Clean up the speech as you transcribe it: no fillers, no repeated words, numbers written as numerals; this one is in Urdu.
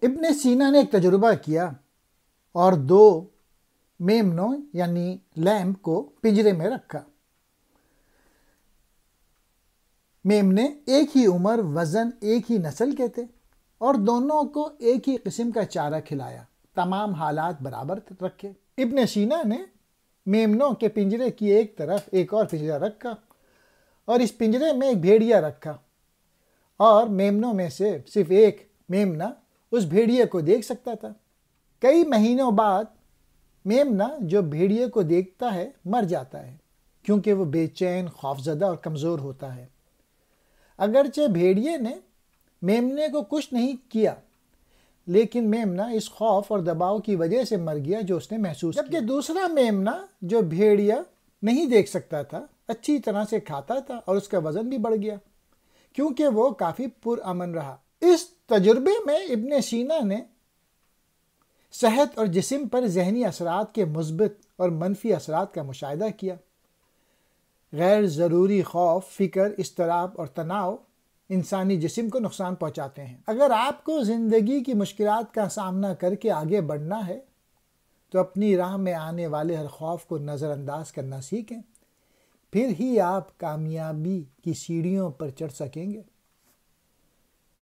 ابن سینا نے ایک تجربہ کیا اور 2 میمنوں یعنی لیمب کو پنجرے میں رکھا۔ میمنے ایک ہی عمر، وزن، ایک ہی نسل کے تھے اور دونوں کو ایک ہی قسم کا چارہ کھلایا، تمام حالات برابر رکھے۔ ابن سینا نے میمنوں کے پنجرے کی ایک طرف ایک اور پنجرا رکھا اور اس پنجرے میں ایک بھیڑیا رکھا، اور میمنوں میں سے صرف ایک میمنا اس بھیڑیے کو دیکھ سکتا تھا۔ کئی مہینوں بعد میمنا جو بھیڑیے کو دیکھتا ہے مر جاتا ہے، کیونکہ وہ بے چین، خوفزدہ اور کمزور ہوتا ہے۔ اگرچہ بھیڑیے نے میمنے کو کچھ نہیں کیا، لیکن میمنا اس خوف اور دباؤ کی وجہ سے مر گیا جو اس نے محسوس کیا۔ جبکہ دوسرا میمنا جو بھیڑیا نہیں دیکھ سکتا تھا، اچھی طرح سے کھاتا تھا اور اس کا وزن بھی بڑھ گیا، کیونکہ وہ کافی پرامن رہا۔ اس تجربے میں ابن سینا نے صحت اور جسم پر ذہنی اثرات کے مثبت اور منفی اثرات کا مشاہدہ کیا۔ غیر ضروری خوف، فکر، اضطراب اور تناؤ انسانی جسم کو نقصان پہنچاتے ہیں۔ اگر آپ کو زندگی کی مشکلات کا سامنا کر کے آگے بڑھنا ہے تو اپنی راہ میں آنے والے ہر خوف کو نظر انداز کرنا سیکھیں، پھر ہی آپ کامیابی کی سیڑھیوں پر چڑھ سکیں گے۔